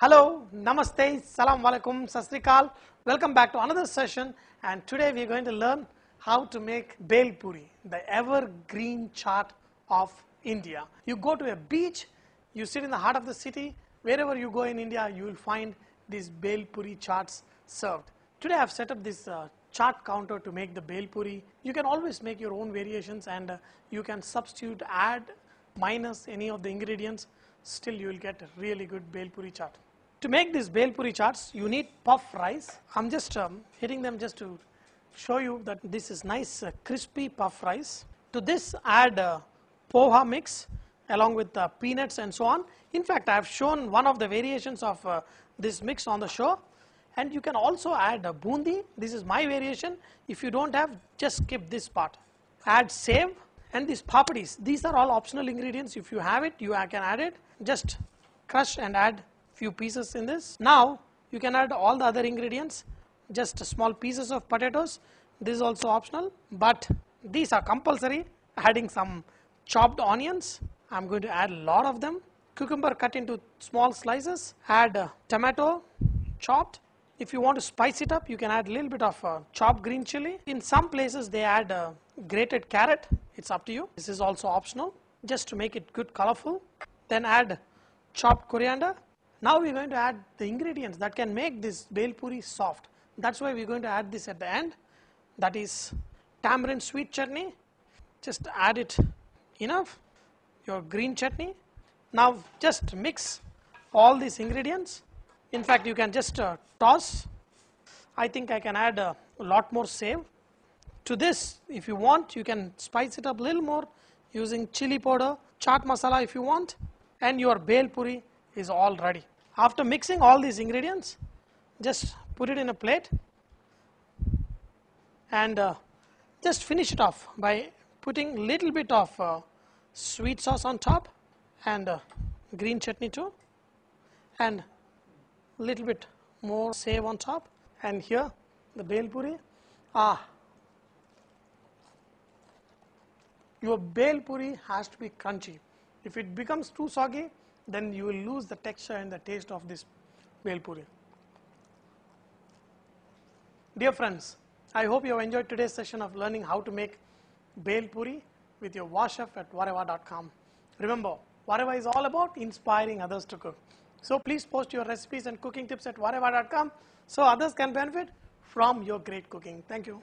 Hello, Namaste, Salam Alaikum, Sasrikal. Welcome back to another session, and today we are going to learn how to make Bel Puri, the evergreen chaat of India. You go to a beach, you sit in the heart of the city, wherever you go in India, you will find these Bel Puri chaats served. Today I have set up this chart counter to make the Bel Puri. You can always make your own variations, and you can substitute, add, minus any of the ingredients. Still you will get a really good Bel Puri chaat. To make these Bel Puri chaats, you need puff rice. I'm just hitting them just to show you that this is nice crispy puff rice. To this add poha mix along with peanuts and so on. In fact, I have shown one of the variations of this mix on the show, and you can also add bundi. This is my variation. If you don't have, just skip this part. Add save and these papadis. These are all optional ingredients. If you have it, you can add it. Just crush and add few pieces in this. Now you can add all the other ingredients, just small pieces of potatoes. This is also optional, but these are compulsory. Adding some chopped onions, I'm going to add a lot of them. Cucumber cut into small slices. Add tomato chopped. If you want to spice it up, you can add a little bit of chopped green chili. In some places they add grated carrot. It's up to you. This is also optional, just to make it good colorful. Then add chopped coriander. Now we are going to add the ingredients that can make this Bel Puri soft. That's why we are going to add this at the end. That is tamarind sweet chutney. Just add it enough. Your green chutney. Now just mix all these ingredients. In fact, you can just toss. I think I can add a lot more save. To this, if you want, you can spice it up a little more using chili powder, chaat masala if you want, and your Bel Puri is all ready. After mixing all these ingredients, just put it in a plate and just finish it off by putting a little bit of sweet sauce on top and green chutney too, and a little bit more save on top, and here the Bel Puri. Your Bel Puri has to be crunchy. If it becomes too soggy, then you will lose the texture and the taste of this Bel Puri. Dear friends, I hope you have enjoyed today's session of learning how to make Bel Puri with your warchef at Vareva.com. Remember, Vareva is all about inspiring others to cook. So please post your recipes and cooking tips at Vareva.com so others can benefit from your great cooking. Thank you.